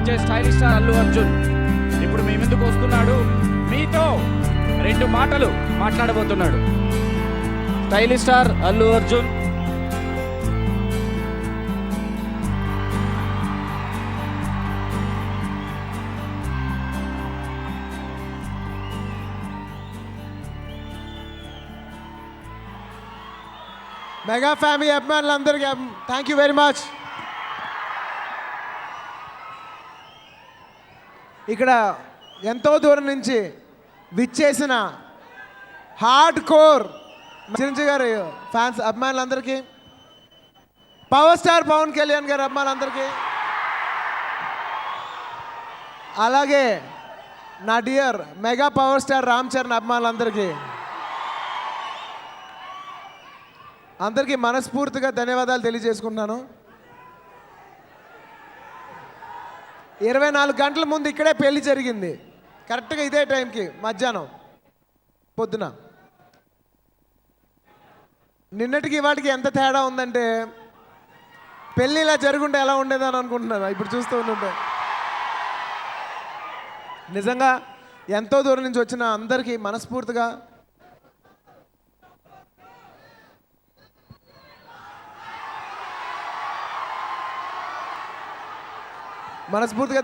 వచ్చే stylish star Allu Arjun ఇప్పుడు మీ ముందుకు వస్తున్నాడు. మీతో 2 మాటలు మాట్లాడబోతున్నాడు. Stylish star Allu Arjun. Mega family అభిమానులందరికీ థ్యాంక్ యూ వెరీ మచ్. ఇక్కడ ఎంతో దూరం నుంచి విచ్చేసిన హార్డ్ కోర్ చిరంజీవి గారి ఫ్యాన్స్ అభిమానులందరికీ, పవర్ స్టార్ పవన్ కళ్యాణ్ గారి అభిమానులందరికీ, అలాగే నా dear mega power star Ram Charan అభిమానులందరికీ అందరికీ మనస్ఫూర్తిగా ధన్యవాదాలు తెలియజేసుకుంటున్నాను. 24 గంటల ముందు ఇక్కడే పెళ్లి జరిగింది, కరెక్ట్గా ఇదే టైంకి మధ్యాహ్నం పొద్దున. నిన్నటికి ఇవాటికి ఎంత తేడా ఉందంటే పెళ్ళి ఇలా జరుగుంటే ఎలా ఉండేదని అనుకుంటున్నాను ఇప్పుడు చూస్తూ ఉంటుంటే. నిజంగా ఎంతో దూరం నుంచి వచ్చిన అందరికీ మనస్ఫూర్తిగా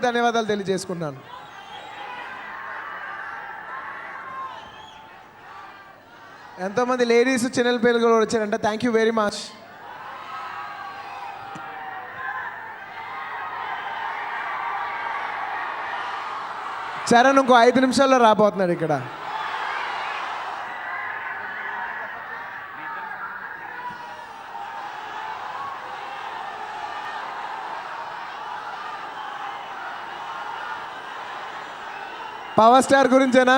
ధన్యవాదాలు తెలియజేసుకున్నాను. ఎంతోమంది లేడీస్ చిన్నల పేర్లు కూడా వచ్చారంట. Thank you very much. Charan ఇంకో 5 నిమిషాల్లో రాబోతున్నాడు ఇక్కడ. పవర్ స్టార్ గురించేనా?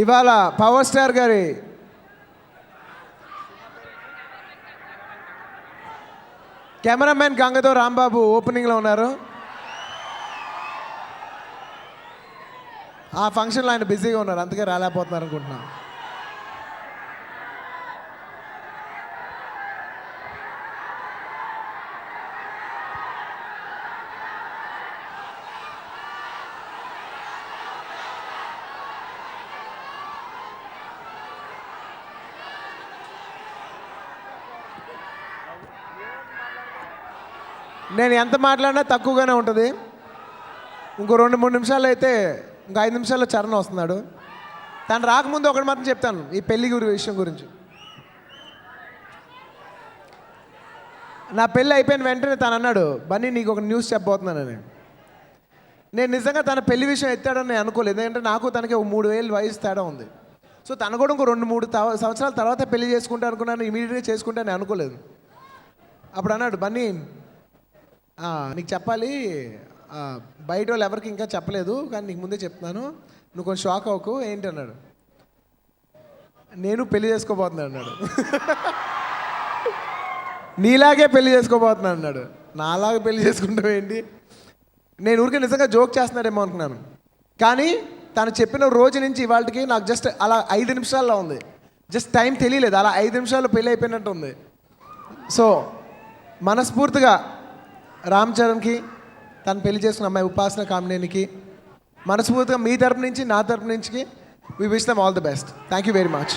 ఇవాళ పవర్ స్టార్ గారి కెమెరామెన్ గంగతో రాంబాబు ఓపెనింగ్లో ఉన్నారు. ఆ ఫంక్షన్లో ఆయన బిజీగా ఉన్నారు, అందుకే రాలేకపోతున్నారు అనుకుంటున్నాను. నేను ఎంత మాట్లాడినా తక్కువగానే ఉంటుంది. ఇంకో 2-3 నిమిషాలు అయితే, ఇంకో 5 నిమిషాల్లో చరణ్ వస్తున్నాడు. తను రాకముందు ఒకటి మాత్రం చెప్తాను ఈ పెళ్లి విషయం గురించి. నా పెళ్ళి అయిపోయిన వెంటనే తను అన్నాడు, బన్నీ నీకు ఒక న్యూస్ చెప్పబోతున్నానని. నేను నిజంగా తన పెళ్లి విషయం ఎత్తాడని నేను అనుకోలేదు, ఎందుకంటే నాకు తనకి 3 ఏళ్ళ వయసు తేడా ఉంది. సో తను కూడా ఇంకో 2-3 సంవత్సరాల తర్వాత పెళ్లి చేసుకుంటా అనుకున్నాను, ఇమీడియట్గా చేసుకుంటా నేను అనుకోలేదు. అప్పుడు అన్నాడు, బన్నీ నీకు చెప్పాలి, బయట వాళ్ళు ఎవరికి ఇంకా చెప్పలేదు కానీ నీకు ముందే చెప్తున్నాను, నువ్వు కొంచెం షాక్ అవ్వకు. ఏంటి అన్నాడు, నేను పెళ్లి చేసుకోబోతున్నాను అన్నాడు. నీలాగే పెళ్లి చేసుకోబోతున్నాను అన్నాడు. నాలాగే పెళ్లి చేసుకుంటావు ఏంటి? నేను ఊరికే నిజంగా జోక్ చేస్తున్నాడేమో అనుకున్నాను, కానీ తను చెప్పిన రోజు నుంచి ఇవాళకి నాకు జస్ట్ అలా 5 నిమిషాల్లో ఉంది, జస్ట్ టైం తెలియలేదు, అలా 5 నిమిషాల్లో పెళ్ళి అయిపోయినట్టు ఉంది. సో మనస్ఫూర్తిగా రామ్ చరణ్కి, తను పెళ్లి చేసుకున్న అమ్మాయి ఉపాసన కామినేనికి మనస్ఫూర్తిగా మీ తరపు నుంచి నా తరపు నుంచి we wish them all the best. Thank you very much.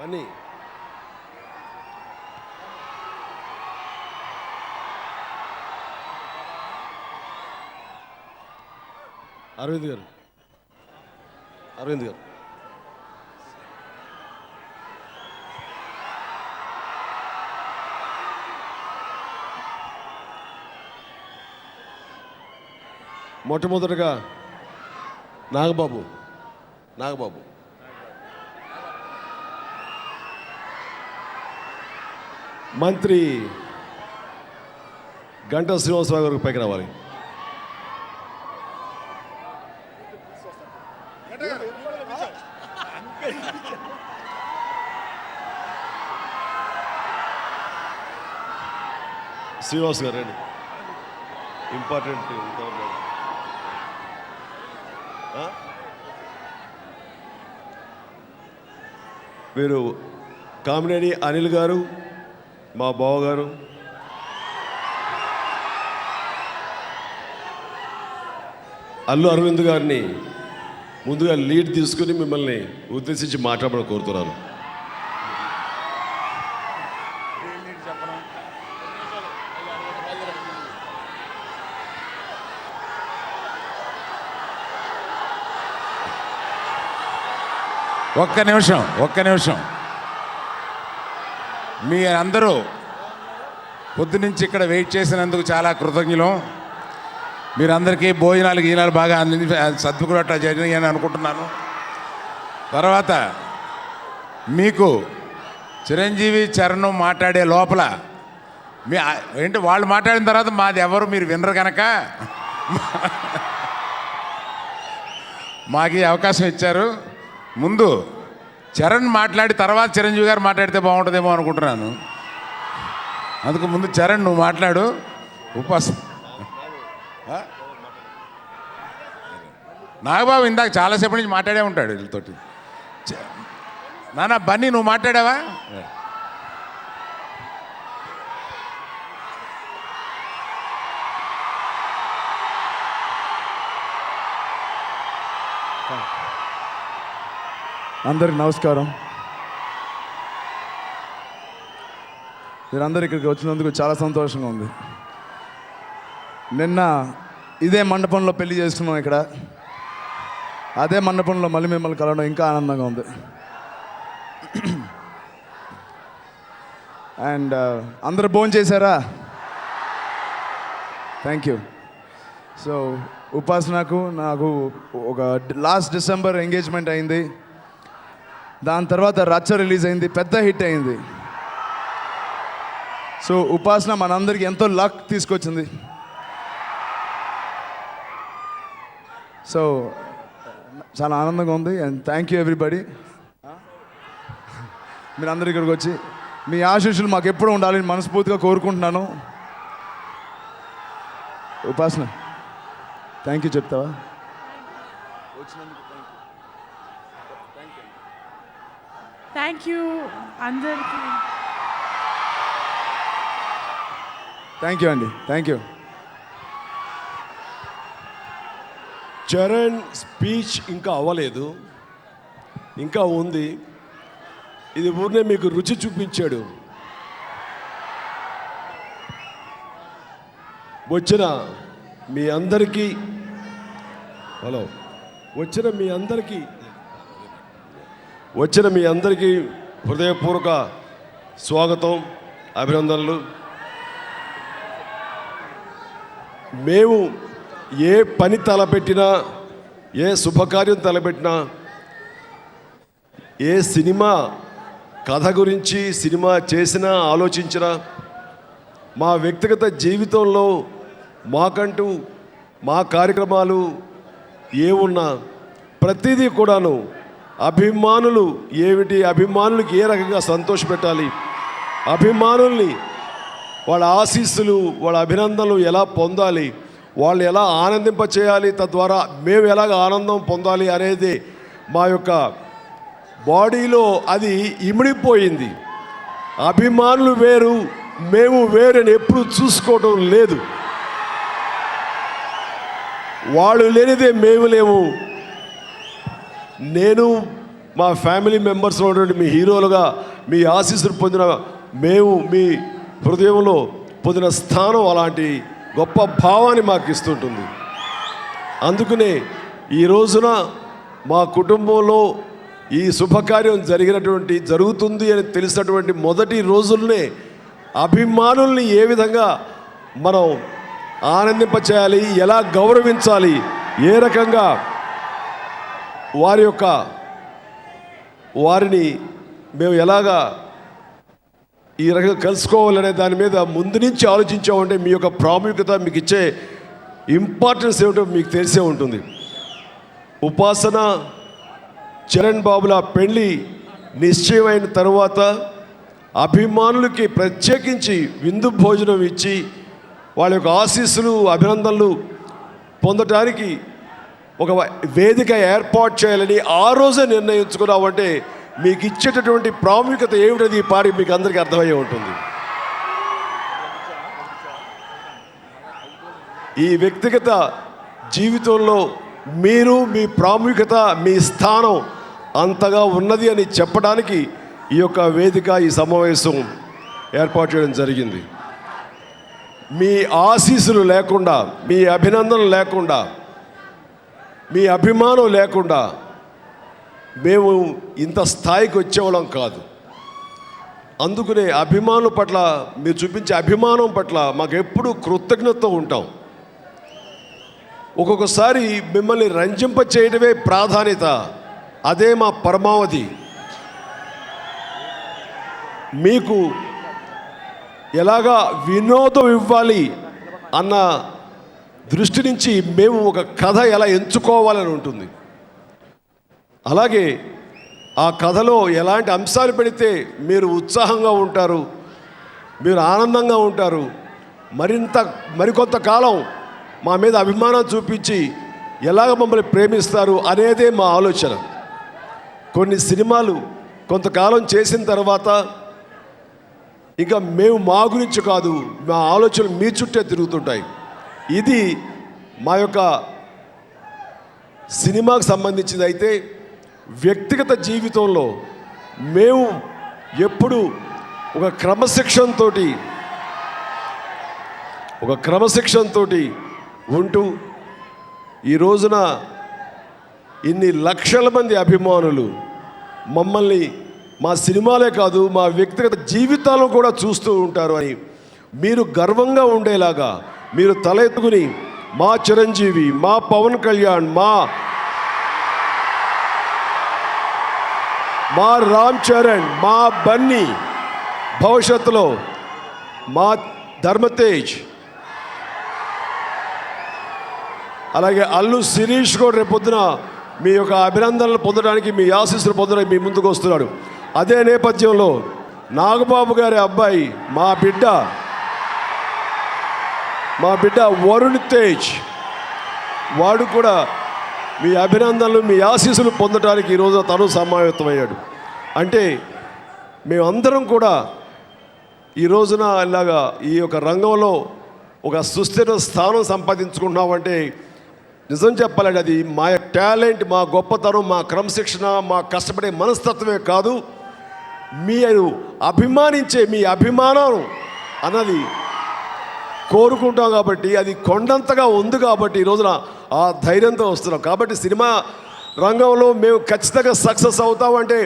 అని అరవింద్ గారు మొట్టమొదటిగా నాగబాబు మంత్రి గంటా శ్రీనివాసరావు గారికి పైకి రావాలి. శ్రీనివాస్ గారు రండి. ఇంపార్టెంట్ మీరు కామినేని అనిల్ గారు, మా బావగారు, అల్లు అరవింద్ గారిని ముందుగా లీడ్ తీసుకుని మిమ్మల్ని ఉద్దేశించి మాట్లాడమని కోరుతున్నాను. ఒక్క నిమిషం మీ అందరూ పొద్దునుంచి ఇక్కడ వెయిట్ చేసినందుకు చాలా కృతజ్ఞులం. మీరందరికీ భోజనాలు గీనాలు బాగా అంది సర్దుకున్నట్టు జరిగినాయని అనుకుంటున్నాను. తర్వాత మీకు చిరంజీవి చరణ్ మాట్లాడే లోపల ఏంటి వాళ్ళు మాట్లాడిన తర్వాత మాది ఎవరు మీరు వినరు కనుక మాకు అవకాశం ఇచ్చారు. ముందు చరణ్ మాట్లాడి తర్వాత చిరంజీవి గారు మాట్లాడితే బాగుంటుందేమో అనుకుంటున్నాను. అందుకు ముందు చరణ్ నువ్వు మాట్లాడు. నాగబాబు ఇందాక చాలాసేపు నుంచి మాట్లాడే ఉంటాడు వీళ్ళతోటి. నాన్న బన్నీ నువ్వు మాట్లాడావా? అందరికి నమస్కారం. మీరందరూ ఇక్కడికి వచ్చినందుకు చాలా సంతోషంగా ఉంది. నిన్న ఇదే మండపంలో పెళ్లి చేసుకున్నాం. ఇక్కడ అదే మండపంలో మళ్ళీ మిమ్మల్ని కలవడం ఇంకా ఆనందంగా ఉంది. అండ్ అందరూ భోజనం చేశారా? Thank you. సో ఉపాసనకు నాకు ఒక లాస్ట్ డిసెంబర్ ఎంగేజ్మెంట్ అయింది. దాని తర్వాత రచ్చ రిలీజ్ అయింది, పెద్ద హిట్ అయింది. సో ఉపాసన మనందరికీ ఎంతో లక్ తీసుకొచ్చింది. సో చాలా ఆనందంగా ఉంది. And thank you everybody. మీరందరూ ఇక్కడికి వచ్చి మీ ఆశీస్సులు మాకు ఎప్పుడూ ఉండాలని మనస్ఫూర్తిగా కోరుకుంటున్నాను. ఉపాసన థ్యాంక్ యూ చెప్తావా? థ్యాంక్ యూ అందరికీ. థ్యాంక్ యూ అండి. Thank you. చరణ్ స్పీచ్ ఇంకా అవ్వలేదు, ఇంకా ఉంది. ఇది ఊరినే మీకు రుచి చూపించాడు. వచ్చిన మీ అందరికీ హృదయపూర్వక స్వాగతం, అభినందనలు. మేము ఏ పని తలపెట్టినా, ఏ శుభకార్యం తలపెట్టినా, ఏ సినిమా కథ గురించి సినిమా చేసినా ఆలోచించినా, మా వ్యక్తిగత జీవితంలో మాకంటూ మా కార్యక్రమాలు ఏ ఉన్నా ప్రతిదీ కూడాను అభిమానులు అభిమానులకి ఏ రకంగా సంతోషపెట్టాలి, అభిమానుల్ని వాళ్ళ ఆశీస్సులు వాళ్ళ అభినందనలు ఎలా పొందాలి, వాళ్ళు ఎలా ఆనందింపచేయాలి, తద్వారా మేము ఎలాగ ఆనందం పొందాలి అనేది మా యొక్క బాడీలో అది ఇమిడిపోయింది. అభిమానులు వేరు మేము వేరని ఎప్పుడు చూసుకోవటం లేదు. వాళ్ళు లేనిదే మేము లేము. నేను మా ఫ్యామిలీ మెంబర్స్ ఉన్నటువంటి మీ హీరోలుగా మీ ఆశీస్సులు పొందిన మేము మీ హృదయంలో పొందిన స్థానం అలాంటి గొప్ప భావాన్ని మాకు ఇస్తుంటుంది. అందుకనే ఈ రోజున మా కుటుంబంలో ఈ శుభకార్యం జరుగుతుంది అని తెలిసినటువంటి మొదటి రోజుల్నే అభిమానుల్ని ఏ విధంగా మనం ఆనందింపచేయాలి, ఎలా గౌరవించాలి, ఏ రకంగా వారిని మేము ఎలాగా ఈ రకంగా కలుసుకోవాలనే దాని మీద ముందు నుంచి ఆలోచించామంటే మీ యొక్క ప్రాముఖ్యత, మీకు ఇచ్చే ఇంపార్టెన్స్ ఏమిటో మీకు తెలిసే ఉంటుంది. ఉపాసన చరణ్ బాబుల పెళ్ళి నిశ్చయమైన తరువాత అభిమానులకి ప్రత్యేకించి విందు భోజనం ఇచ్చి వాళ్ళ యొక్క ఆశీస్సులు అభినందనలు పొందటానికి ఒక వేదిక ఏర్పాటు చేయాలని ఆ రోజే నిర్ణయించుకున్నామంటే మీకు ఇచ్చేటటువంటి ప్రాముఖ్యత ఏమిటది ఈ పాడి మీకు అందరికీ అర్థమయ్యే ఉంటుంది. ఈ వ్యక్తిగత జీవితంలో మీరు మీ ప్రాముఖ్యత, మీ స్థానం అంతగా ఉన్నది అని చెప్పడానికి ఈ యొక్క వేదిక, ఈ సమావేశం ఏర్పాటు చేయడం జరిగింది. మీ ఆశీస్సులు లేకుండా, మీ అభినందనలు లేకుండా, మీ అభిమానం లేకుండా మేము ఇంత స్థాయికి వచ్చేవాళ్ళం కాదు. అందుకనే అభిమానుల పట్ల, మీరు చూపించే అభిమానం పట్ల మాకు ఎప్పుడూ కృతజ్ఞతతో ఉంటాం. ఒక్కొక్కసారి మిమ్మల్ని రంజింప చేయడమే ప్రాధాన్యత, అదే మా పరమావధి. మీకు ఎలాగా వినోదం ఇవ్వాలి అన్న దృష్టి నుంచి మేము ఒక కథ ఎలా ఎంచుకోవాలని ఉంటుంది. అలాగే ఆ కథలో ఎలాంటి అంశాలు పెడితే మీరు ఉత్సాహంగా ఉంటారు, మీరు ఆనందంగా ఉంటారు, మరికొంతకాలం మా మీద అభిమానం చూపించి ఎలాగ మమ్మల్ని ప్రేమిస్తారు అనేదే మా ఆలోచన. కొన్ని సినిమాలు కొంతకాలం చేసిన తర్వాత ఇంకా మేము మా గురించి కాదు, మా ఆలోచనలు మీ చుట్టే తిరుగుతుంటాయి. ఇది మా యొక్క సినిమాకు సంబంధించింది. అయితే వ్యక్తిగత జీవితంలో మేము ఎప్పుడు ఒక క్రమశిక్షణతో ఉంటూ ఈ రోజున ఇన్ని లక్షల మంది అభిమానులు మమ్మల్ని మా సినిమాలే కాదు మా వ్యక్తిగత జీవితాలను కూడా చూస్తూ ఉంటారు అని మీరు గర్వంగా ఉండేలాగా మీరు తల ఎత్తుకుని మా చిరంజీవి, మా పవన్ కళ్యాణ్, మా రామ్ చరణ్, మా బన్నీ, భవిష్యత్తులో మా ధర్మతేజ్, అలాగే అల్లు శిరీష్ కూడా రేపొద్దున మీ యొక్క అభినందనలు పొందడానికి, మీ ఆశీస్సులు పొందడానికి మీ ముందుకు వస్తున్నాడు. అదే నేపథ్యంలో నాగబాబు గారి అబ్బాయి, మా బిడ్డ వరుణ్ తేజ్, వాడు కూడా మీ అభినందనలు, మీ ఆశీస్సులు పొందడానికి ఈరోజు తను సమావేశమయ్యాడు. అంటే మేమందరం కూడా ఈ రోజున ఇలాగా ఈ యొక్క రంగంలో ఒక సుస్థిర స్థానం సంపాదించుకుంటున్నామంటే నిజం చెప్పాలంటే అది మా టాలెంట్, మా గొప్పతనం, మా క్రమశిక్షణ, మా కష్టపడే మనస్తత్వమే కాదు, మీరు అభిమానించే మీ అభిమానం అన్నది కోరుకుంటాం కాబట్టి, అది కొండంతగా ఉంది కాబట్టి ఈ రోజున ఆ ధైర్యంతో వస్తున్నాం. కాబట్టి సినిమా రంగంలో మేము ఖచ్చితంగా సక్సెస్ అవుతామంటే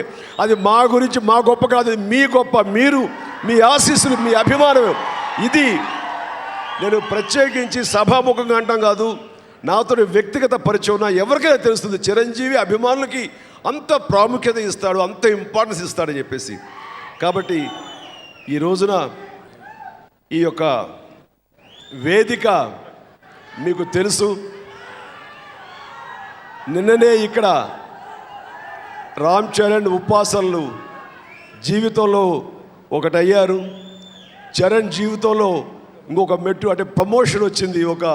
అది మా గురించి, మా గొప్ప కాదు, మీ గొప్ప, మీరు మీ ఆశీస్సులు, మీ అభిమానం. ఇది నేను ప్రత్యేకించి సభాముఖంగా అంటాం కాదు, నాతో వ్యక్తిగత పరిచయం ఉన్న ఎవరికైనా తెలుస్తుంది. చిరంజీవి అభిమానులకి అంత ప్రాముఖ్యత ఇస్తాడు, అంత ఇంపార్టెన్స్ ఇస్తాడని చెప్పేసి. కాబట్టి ఈ రోజున ఈ యొక్క వేదిక మీకు తెలుసు. నిన్ననే ఇక్కడ రామ్ చరణ్ ఉపాసనలు జీవితంలో ఒకటయ్యారు. చరణ్ జీవితంలో ఇంకొక మెట్టు అంటే ప్రమోషన్ వచ్చింది. ఒక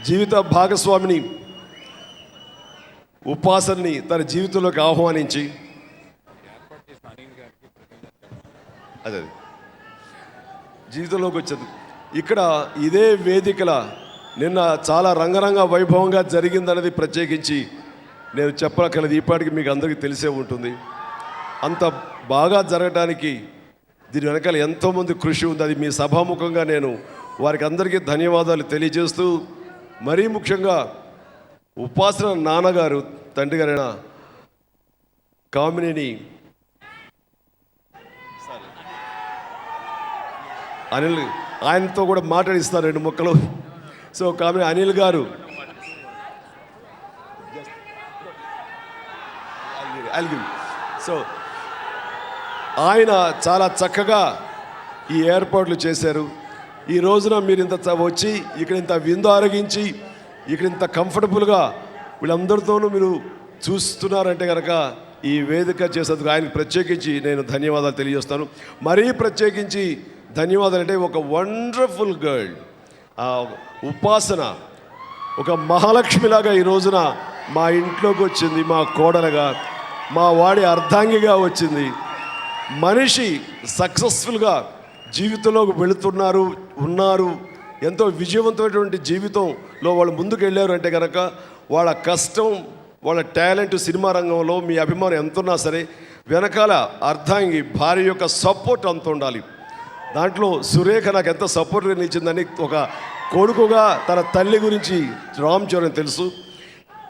జీవిత భాగస్వామిని ఉపాసనని తన జీవితంలోకి ఆహ్వానించి అదే జీవితంలోకి వచ్చింది. ఇక్కడ ఇదే వేదికల నిన్న చాలా రంగరంగ వైభవంగా జరిగిందనేది ప్రత్యేకించి నేను చెప్పగలదు. ఈపాటికి మీకు అందరికీ తెలిసే ఉంటుంది. అంత బాగా జరగడానికి దీని వెనకాల ఎంతోమంది కృషి ఉంది. అది మీ సభాముఖంగా నేను వారికి అందరికీ ధన్యవాదాలు తెలియజేస్తూ, మరీ ముఖ్యంగా ఉపాసన నాన్నగారు, తండ్రి గారైన కామినేని అనిల్, ఆయనతో కూడా మాట్లాడిస్తారు 2 ముక్కలు. సో కామినేని అనిల్ గారు, సో ఆయన చాలా చక్కగా ఈ ఏర్పాట్లు చేశారు. ఈ రోజున మీరు ఇంత వచ్చి ఇక్కడ ఇంత విందు ఆరగించి ఇక్కడ ఇంత కంఫర్టబుల్గా వీళ్ళందరితోనూ మీరు చూస్తున్నారంటే కనుక ఈ వేదిక చేసేందుకు ఆయనకు ప్రత్యేకించి నేను ధన్యవాదాలు తెలియజేస్తాను. మరీ ప్రత్యేకించి ధన్యవాదాలు అంటే ఒక వండర్ఫుల్ గర్ల్ ఉపాసన ఒక మహాలక్ష్మిలాగా ఈ రోజున మా ఇంట్లోకి వచ్చింది. మా కోడలుగా, మా వాడి అర్ధాంగిగా వచ్చింది. మనిషి సక్సెస్ఫుల్గా జీవితంలోకి వెళుతున్నారు, ఉన్నారు, ఎంతో విజయవంతమైనటువంటి జీవితంలో వాళ్ళు ముందుకు వెళ్ళారు అంటే కనుక వాళ్ళ కష్టం, వాళ్ళ టాలెంట్ సినిమా రంగంలో మీ అభిమానం ఎంత ఉన్నా సరే వెనకాల అర్ధాంగి భార్య యొక్క సపోర్ట్ అంత ఉండాలి. దాంట్లో సురేఖ నాకు ఎంత సపోర్ట్గా నిలిచిందని ఒక కొడుకుగా తన తల్లి గురించి రామ్ చరణ్ తెలుసు.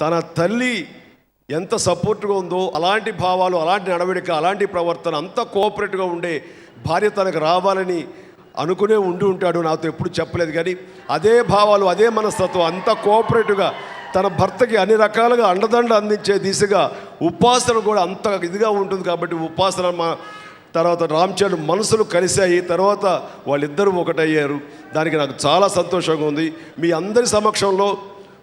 తన తల్లి ఎంత సపోర్ట్గా ఉందో అలాంటి భావాలు, అలాంటి నడవడిక, అలాంటి ప్రవర్తన, అంత కోఆపరేటివ్గా ఉండే భార్య తనకు రావాలని అనుకునే ఉంటాడు. నాతో ఎప్పుడు చెప్పలేదు, కానీ అదే భావాలు, అదే మనస్తత్వం, అంత కోఆపరేటివ్గా తన భర్తకి అన్ని రకాలుగా అండదండ అందించే దిశగా ఉపాసన కూడా అంత ఇదిగా ఉంటుంది. కాబట్టి ఉపాసన తర్వాత రామ్ చరణ్ మనసులు కలిశాయి. తర్వాత వాళ్ళిద్దరూ ఒకటయ్యారు. దానికి నాకు చాలా సంతోషంగా ఉంది. మీ అందరి సమక్షంలో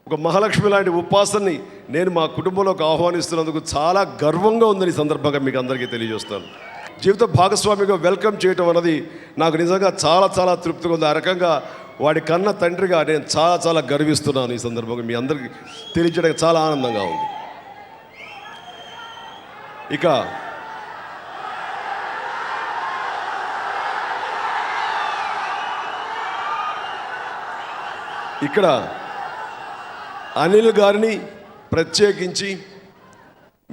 ఒక మహాలక్ష్మి లాంటి ఉపాసనని నేను మా కుటుంబంలోకి ఆహ్వానిస్తున్నందుకు చాలా గర్వంగా ఉందని సందర్భంగా మీకు అందరికీ తెలియజేస్తాను. జీవిత భాగస్వామిగా వెల్కమ్ చేయటం అన్నది నాకు నిజంగా చాలా చాలా తృప్తిగా ఉంది. ఆ రకంగా వాడి కన్న తండ్రిగా నేను చాలా చాలా గర్విస్తున్నాను. ఈ సందర్భంగా మీ అందరికీ తెలియజేయడానికి చాలా ఆనందంగా ఉంది. ఇక ఇక్కడ అనిల్ గారిని ప్రత్యేకించి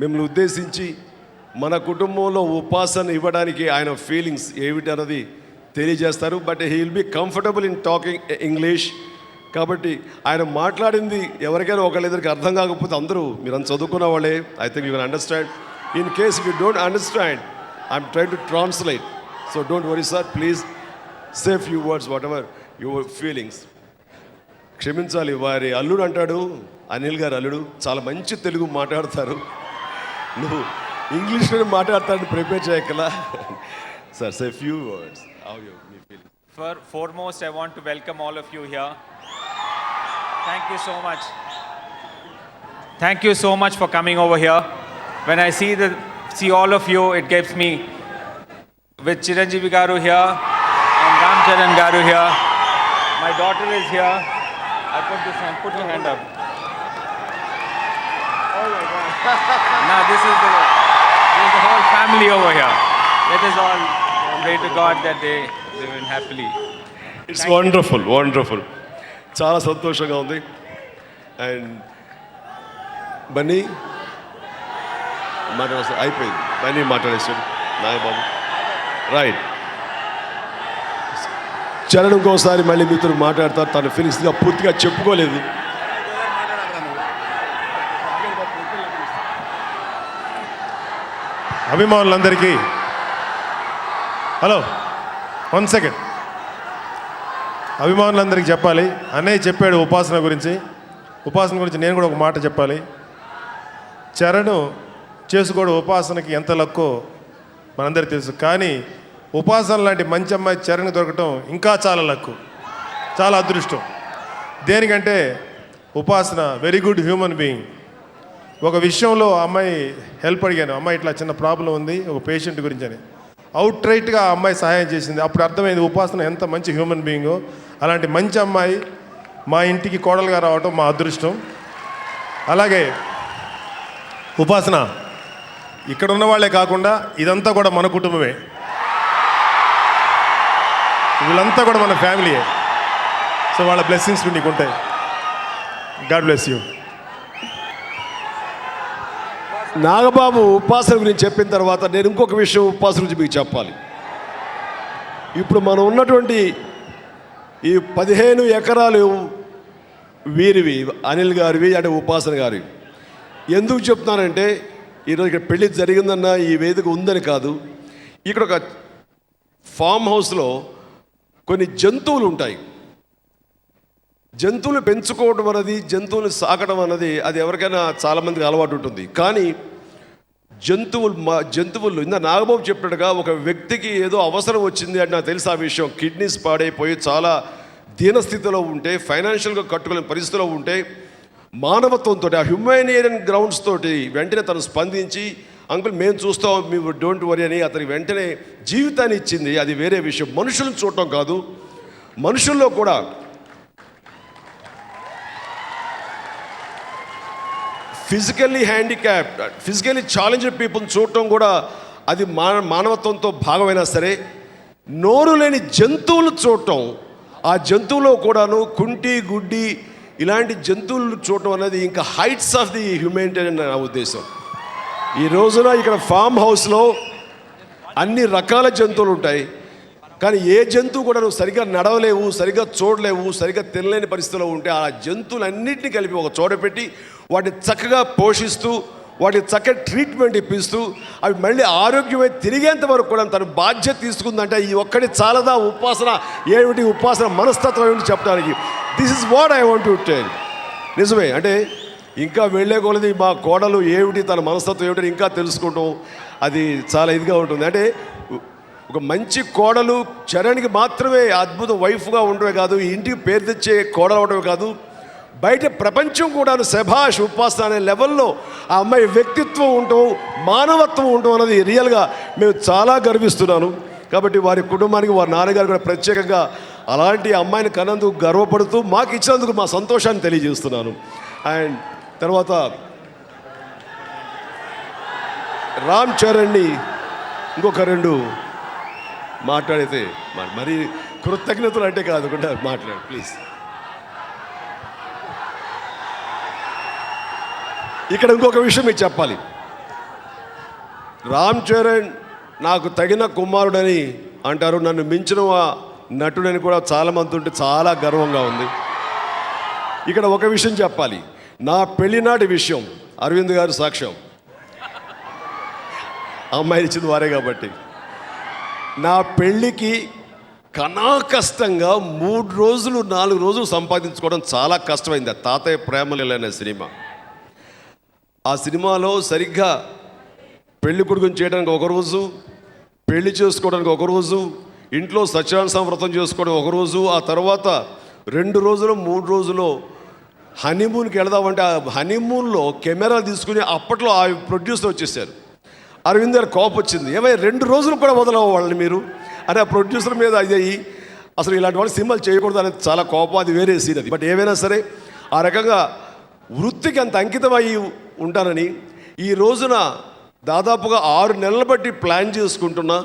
మిమ్మల్ని ఉద్దేశించి మన కుటుంబంలో ఉపాసన ఇవ్వడానికి ఆయన ఫీలింగ్స్ ఏమిటి అన్నది తెలియజేస్తారు. But he will be comfortable in talking English. కాబట్టి ఆయన మాట్లాడింది ఎవరికైనా ఒకళ్ళిద్దరికి అర్థం కాకపోతే అందరూ మీరు అంత చదువుకున్న వాళ్ళే, I think you can understand. In case if you don't understand, I'm trying to translate. So don't worry sir, please say few words what ever your feelings. క్షమించాలి, వారి అల్లుడు అంటాడు, అనిల్ గారు అల్లుడు చాలా మంచి తెలుగు మాట్లాడతారు, నువ్వు ఇంగ్లీష్లోనే మాట్లాడతాడని ప్రిపేర్ చేయగల. Sir say few words. Foremost, I want to welcome all of you here. Thank you so much. Thank you so much for coming over here. When I see all of you, it gives me, with Chiranjeevi Garu here and Ram Charan Garu here. My daughter is here. I put this hand. Put your hand up. Oh my God. Now this is the whole family over here. Let us all pray to God that they live in happily. It's wonderful, wonderful, చాలా సంతోషంగా ఉంది. And Bunny మాట్లాడేస్తాడు, అయిపోయింది. Bunny మాట్లాడేస్తాడు, నాయబాబు right. Charan ఇంకోసారి మళ్ళీ మీతో మాట్లాడతారు. తన ఫీలింగ్స్గా పూర్తిగా చెప్పుకోలేదు. అభిమానులందరికీ హలో, 1 సెకండ్. అభిమానులందరికీ చెప్పాలి, అన్నయ్య చెప్పాడు ఉపాసన గురించి. ఉపాసన గురించి నేను కూడా ఒక మాట చెప్పాలి. చరణ్ చేసుకోవడం ఉపాసనకి ఎంత లక్కో మనందరికీ తెలుసు. కానీ ఉపాసన లాంటి మంచి అమ్మాయి చరణ్ దొరకటం ఇంకా చాలా లక్కు, చాలా అదృష్టం. దేనికంటే ఉపాసన వెరీ గుడ్ హ్యూమన్ బీయింగ్. ఒక విషయంలో అమ్మాయి హెల్ప్ అడిగాను, అమ్మాయి ఇట్లా చిన్న ప్రాబ్లం ఉంది ఒక పేషెంట్ గురించి అని. అవుట్ రైట్గా ఆ అమ్మాయి సహాయం చేసింది. అప్పుడు అర్థమైంది ఉపాసన ఎంత మంచి హ్యూమన్ బీయింగో. అలాంటి మంచి అమ్మాయి మా ఇంటికి కోడలుగా రావటం మా అదృష్టం. అలాగే ఉపాసన ఇక్కడ ఉన్న వాళ్ళే కాకుండా ఇదంతా కూడా మన కుటుంబమే, వీళ్ళంతా కూడా మన ఫ్యామిలీయే. సో వాళ్ళ బ్లెస్సింగ్స్ నీకు ఉంటాయి. God bless you. నాగబాబు ఉపాసన గురించి చెప్పిన తర్వాత నేను ఇంకొక విషయం ఉపాసన గురించి మీకు చెప్పాలి. ఇప్పుడు మనం ఉన్నటువంటి ఈ 15 ఎకరాలు వీరివి, అనిల్ గారివి, అంటే ఉపాసన గారివి. ఎందుకు చెప్తున్నానంటే ఈరోజు ఇక్కడ పెళ్లి జరిగిందన్న ఈ వేదిక ఉందని కాదు, ఇక్కడ ఒక ఫామ్ హౌస్లో కొన్ని జంతువులు ఉంటాయి. జంతువులు పెంచుకోవడం అన్నది, జంతువులు సాకడం అన్నది అది ఎవరికైనా చాలామందికి అలవాటు ఉంటుంది. కానీ జంతువులు ఇందా నాగబాబు చెప్పినట్టుగా ఒక వ్యక్తికి ఏదో అవసరం వచ్చింది అంటే నాకు తెలుసు ఆ విషయం. కిడ్నీస్ పాడైపోయి చాలా దీనస్థితిలో ఉంటే, ఫైనాన్షియల్గా కట్టుకోలేని పరిస్థితిలో ఉంటే, మానవత్వంతో ఆ హ్యూమానిటేరియన్ గ్రౌండ్స్ తోటి వెంటనే తను స్పందించి అంకుల్ మేము చూస్తాం, మేము డోంట్ వరీ అని అతనికి వెంటనే జీవితాన్ని ఇచ్చింది. అది వేరే విషయం. మనుషులను చూడటం కాదు, మనుషుల్లో కూడా ఫిజికల్లీ హ్యాండిక్యాప్డ్, ఫిజికల్లీ ఛాలెంజ్డ్ పీపుల్ని చూడటం కూడా అది మానవత్వంతో భాగమైనా సరే, నోరు లేని జంతువులు చూడటం, ఆ జంతువులో కూడాను కుంటి గుడ్డి ఇలాంటి జంతువులు చూడటం అనేది ఇంకా హైట్స్ ఆఫ్ ది హ్యూమానిటేరియన్ నా ఉద్దేశం. ఈ రోజున ఇక్కడ ఫామ్ హౌస్లో అన్ని రకాల జంతువులు ఉంటాయి. కానీ ఏ జంతువు కూడా నువ్వు సరిగ్గా నడవలేవు, సరిగ్గా చూడలేవు, సరిగ్గా తినలేని పరిస్థితిలో ఉంటే ఆ జంతువులన్నింటినీ కలిపి ఒక చోట పెట్టి వాటిని చక్కగా పోషిస్తూ, వాటికి చక్కటి ట్రీట్మెంట్ ఇప్పిస్తూ అవి మళ్ళీ ఆరోగ్యమై తిరిగేంత వరకు కూడా తన బాధ్యత తీసుకుందంటే ఈ ఒక్కటి చాలదా ఉపాసన ఏమిటి, ఉపాసన మనస్తత్వం ఏమిటి చెప్పడానికి. This is what I want to tell. నిజమే, అంటే ఇంకా వెళ్ళే కొలది మా కోడలు ఏమిటి, తన మనస్తత్వం ఏమిటి ఇంకా తెలుసుకుంటాం. అది చాలా ఇదిగా ఉంటుంది. అంటే ఒక మంచి కోడలు చరణ్కి మాత్రమే అద్భుత వైఫ్గా ఉండడమే కాదు, ఇంటికి పేరు తెచ్చే కోడలు అవడమే కాదు, బయట ప్రపంచం కూడా శభాష్ ఉపాసన అనే లెవెల్లో ఆ అమ్మాయి వ్యక్తిత్వం ఉండటం, మానవత్వం ఉండటం అన్నది రియల్గా మేము చాలా గర్విస్తున్నాను. కాబట్టి వారి కుటుంబానికి వారి నాన్నగారు కూడా ప్రత్యేకంగా అలాంటి అమ్మాయిని కన్నందుకు గర్వపడుతూ మాకు ఇచ్చినందుకు మా సంతోషాన్ని తెలియజేస్తున్నాను. అండ్ తర్వాత రామ్ చరణ్ని ఇంకొక 2 మాట్లాడితే మరి కృతజ్ఞతలు అంటే కాదుకుండా మాట్లాడు ప్లీజ్. ఇక్కడ ఇంకొక విషయం మీకు చెప్పాలి. రామ్ చరణ్ నాకు తగిన కుమారుడని అంటారు, నన్ను మించిన నటుడని కూడా చాలామంది ఉంటే చాలా గర్వంగా ఉంది. ఇక్కడ ఒక విషయం చెప్పాలి, నా పెళ్లినాటి విషయం అరవింద్ గారు సాక్ష్యం, అమ్మాయి ఇచ్చింది వారే కాబట్టి. నా పెళ్ళికి కష్టంగా 3 రోజులు 4 రోజులు సంపాదించుకోవడం చాలా కష్టమైంది. తాతయ్య ప్రేమలు అనే సినిమా. ఆ సినిమాలో సరిగ్గా పెళ్లి కొడుకుని చేయడానికి 1 రోజు, పెళ్లి చేసుకోవడానికి 1 రోజు, ఇంట్లో సత్యనారాయణ వ్రతం చేసుకోవడం 1 రోజు, ఆ తర్వాత 2 రోజులు 3 రోజులు హనీమూన్కి వెళదామంటే ఆ హనీమూన్లో కెమెరా తీసుకుని అప్పట్లో ఆ ప్రొడ్యూసర్ వచ్చేసారు. అరవింద్ గారు కోపం వచ్చింది, ఏమైనా 2 రోజులు కూడా వదలవు వాళ్ళని మీరు అని ఆ ప్రొడ్యూసర్ మీద అయ్యాయి. అసలు ఇలాంటి వాళ్ళు సినిమాలు చేయకూడదు అనేది చాలా కోపం, అది వేరే సీన్ అది. బట్ ఏమైనా సరే ఆ రకంగా వృత్తికి అంత అంకితమయ్యి ఉంటానని ఈ రోజున దాదాపుగా 6 నెలల బట్టి ప్లాన్ చేసుకుంటున్నా.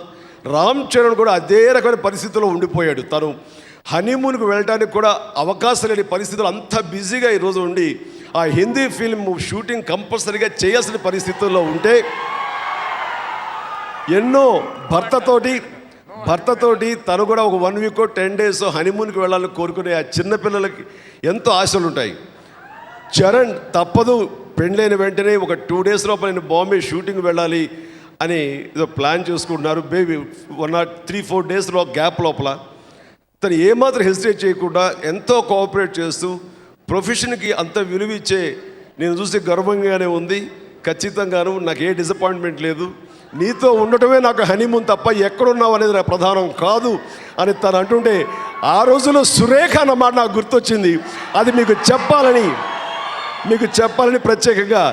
రామ్ చరణ్ కూడా అదే రకమైన పరిస్థితుల్లో ఉండిపోయాడు. తను హనీమూన్కి వెళ్ళడానికి కూడా అవకాశం లేని పరిస్థితులు, అంత బిజీగా ఈరోజు ఉండి ఆ హిందీ ఫిల్మ్ షూటింగ్ కంపల్సరీగా చేయాల్సిన పరిస్థితుల్లో ఉంటే ఎన్నో భర్తతోటి తను కూడా ఒక 1 వీక్ 10 డేస్ హనీమూన్కి వెళ్ళాలని కోరుకునే ఆ చిన్నపిల్లలకి ఎంతో ఆశలు ఉంటాయి. చరణ్ తప్పదు, పెళ్ళైన వెంటనే ఒక 2 డేస్ లోపల నేను బాంబే షూటింగ్ వెళ్ళాలి అని ఏదో ప్లాన్ చేసుకుంటున్నారు. బేబీ 1 or 3-4 డేస్లో గ్యాప్ లోపల తను ఏమాత్రం హెసిటేట్ చేయకుండా ఎంతో కోఆపరేట్ చేస్తూ ప్రొఫెషన్కి అంత విలువ ఇచ్చే నేను చూసి గర్వంగానే ఉంది. ఖచ్చితంగాను నాకు ఏ డిసప్పాయింట్మెంట్ లేదు. నీతో ఉండటమే నాకు హనీమూన్ తప్ప ఎక్కడున్నావు అనేది నాకు ప్రధానం కాదు అని తను అంటుంటే ఆ రోజులో సురేఖ అన్నమాట నాకు గుర్తొచ్చింది. అది మీకు చెప్పాలని ప్రత్యేకంగా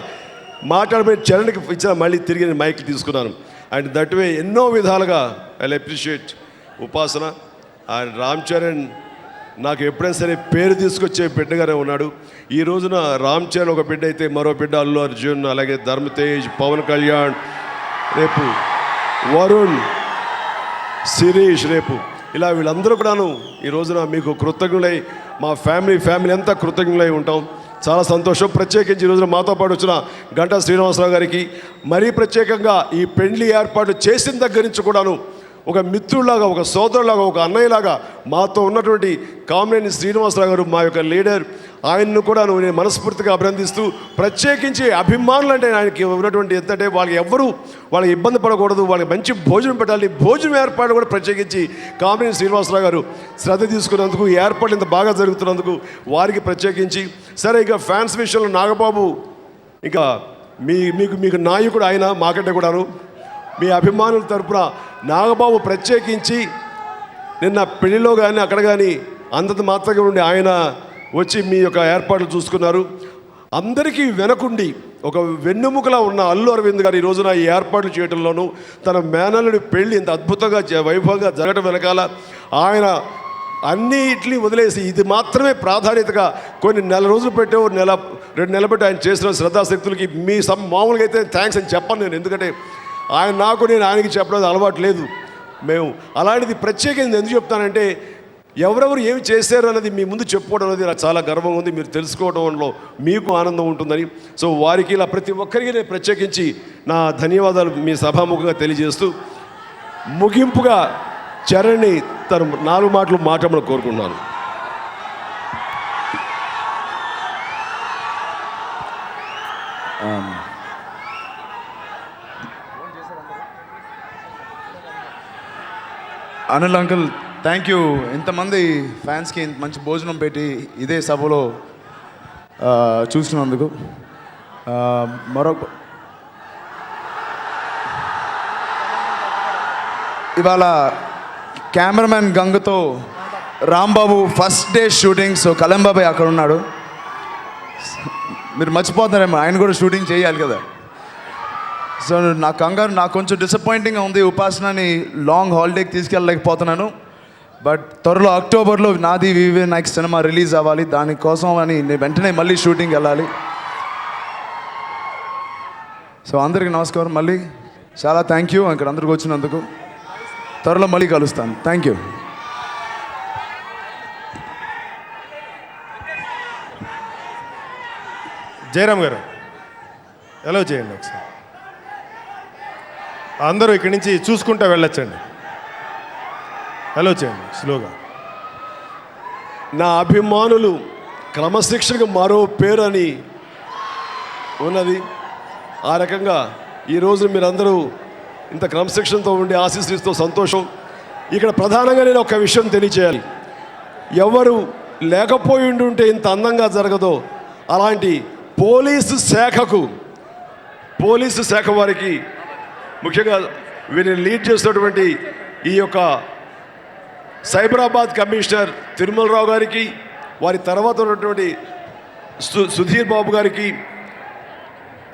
మాట్లాడబోయే చరణ్కి ఇచ్చిన మళ్ళీ తిరిగి నేను మైక్ తీసుకున్నాను. అండ్ దట్ వే ఎన్నో విధాలుగా ఐ అప్రిషియేట్ ఉపాసన. అండ్ రామ్ చరణ్ నాకు ఎప్పుడైనా సరే పేరు తీసుకొచ్చే బిడ్డగానే ఉన్నాడు. ఈ రోజున రామ్ చరణ్ ఒక బిడ్డ అయితే మరో బిడ్డ అల్లు అర్జున్, అలాగే ధర్మతేజ్, పవన్ కళ్యాణ్, రేపు వరుణ్, శిరీష్, రేపు ఇలా వీళ్ళందరూ కూడాను ఈ రోజున మీకు కృతజ్ఞులై, మా ఫ్యామిలీ అంతా కృతజ్ఞులై ఉంటాం. చాలా సంతోషం. ప్రత్యేకించి ఈ రోజున మాతో పాటు వచ్చిన గంటా శ్రీనివాసరావు గారికి, మరీ ప్రత్యేకంగా ఈ పెళ్లి ఏర్పాటు చేసిన దగ్గర నుంచి కూడాను ఒక మిత్రులాగా, ఒక సోదరులాగా, ఒక అన్నయ్యలాగా మాతో ఉన్నటువంటి కామినేని శ్రీనివాసరావు గారు మా యొక్క లీడర్, ఆయన్ను కూడా నేను మనస్ఫూర్తిగా అభినందిస్తూ, ప్రత్యేకించి అభిమానులు అంటే ఆయనకి ఉన్నటువంటి ఎంతంటే వాళ్ళకి ఇబ్బంది పడకూడదు, వాళ్ళకి మంచి భోజనం పెట్టాలి, భోజనం ఏర్పాటు కూడా ప్రత్యేకించి కామినేని శ్రీనివాసరావు గారు శ్రద్ధ తీసుకున్నందుకు, ఈ ఏర్పాట్లు ఇంత బాగా జరుగుతున్నందుకు వారికి ప్రత్యేకించి. సరే, ఇక ఫ్యాన్స్ విషయంలో నాగబాబు ఇంకా మీకు నాయకుడు ఆయన, మాకంటే కూడాను మీ అభిమానుల తరపున నాగబాబు ప్రత్యేకించి నిన్న పెళ్లిలో కానీ అక్కడ కానీ అంతంత మాత్రంగా ఉండి ఆయన వచ్చి మీ యొక్క ఏర్పాట్లు చూసుకున్నారు. అందరికీ వెనకుండి ఒక వెన్నెముకలా ఉన్న అల్లు అరవింద్ గారు ఈ రోజున ఈ ఏర్పాట్లు చేయడంలోనూ, తన మేనల్లుడి పెళ్లి ఇంత అద్భుతంగా వైభవంగా జరగడం వెనకాల ఆయన అన్నిటిని వదిలేసి ఇది మాత్రమే ప్రాధాన్యతగా కొన్ని నెల రోజులు పెట్టే 2 నెలలు పెట్టి ఆయన చేసిన శ్రద్ధాశక్తులకి మామూలుగా అయితే థ్యాంక్స్ అని చెప్పను నేను, ఎందుకంటే నేను ఆయనకి చెప్పడం అలవాటు లేదు. మేము అలాంటిది ప్రత్యేకంగా ఎందుకు చెప్తానంటే, ఎవరెవరు ఏమి చేశారు అన్నది మీ ముందు చెప్పుకోవడం అనేది నాకు చాలా గర్వంగా ఉంది. మీరు తెలుసుకోవడంలో మీకు ఆనందం ఉంటుందని. సో వారికి ఇలా ప్రతి ఒక్కరికి నేను ప్రత్యేకించి నా ధన్యవాదాలు మీ సభాముఖంగా తెలియజేస్తూ, ముగింపుగా చరణ్ని తను 4 మాటలు మాట్లాడమని కోరుకుంటున్నాను. Anil uncle, thank you. ఇంతమంది ఫ్యాన్స్కి ఇంత మంచి భోజనం పెట్టి ఇదే సభలో చూసినందుకు. ఇవాళ కెమెరామెన్ గంగతో Rambabu first day shooting. So కలంబాబాయ్ అక్కడ ఉన్నాడు. మీరు మర్చిపోతున్నారేమో, ఆయన కూడా షూటింగ్ చేయాలి కదా. సో నాకు కొంచెం డిసప్పాయింటింగ్గా ఉంది. ఉపాసనని లాంగ్ హాలిడేకి తీసుకెళ్ళలేకపోతున్నాను. బట్ త్వరలో అక్టోబర్లో నాది వివే నెక్స్ట్ సినిమా రిలీజ్ అవ్వాలి. దానికోసం అని నేను వెంటనే మళ్ళీ షూటింగ్ వెళ్ళాలి. సో అందరికీ నమస్కారం. మళ్ళీ చాలా థ్యాంక్ యూ ఇక్కడ అందరికి వచ్చినందుకు. త్వరలో మళ్ళీ కలుస్తాను. Thank you. జయరామ్ గారు ఎలా చేయండి ఒకసారి. అందరూ ఇక్కడి నుంచి చూసుకుంటూ వెళ్ళొచ్చండి. హలో చేయండి స్లోగా. నా అభిమానులు క్రమశిక్షణకు మరో పేరు అని ఉన్నది. ఆ రకంగా ఈరోజు మీరందరూ ఇంత క్రమశిక్షణతో ఉండి ఆశీస్సులతో సంతోషం. ఇక్కడ ప్రధానంగా నేను ఒక విషయం తెలియచేయాలి. ఎవరు లేకపోయి ఉంటే ఇంత అందంగా జరగదో అలాంటి పోలీసు శాఖ వారికి, ముఖ్యంగా వీరిని లీడ్ చేస్తున్నటువంటి ఈ యొక్క సైబరాబాద్ కమిషనర్ తిరుమలరావు గారికి, వారి తర్వాత ఉన్నటువంటి సుధీర్ బాబు గారికి,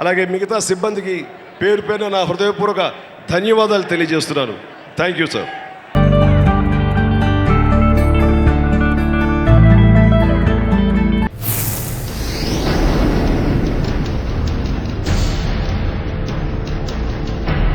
అలాగే మిగతా సిబ్బందికి పేరు పేరున నా హృదయపూర్వక ధన్యవాదాలు తెలియజేస్తున్నాను. Thank you sir.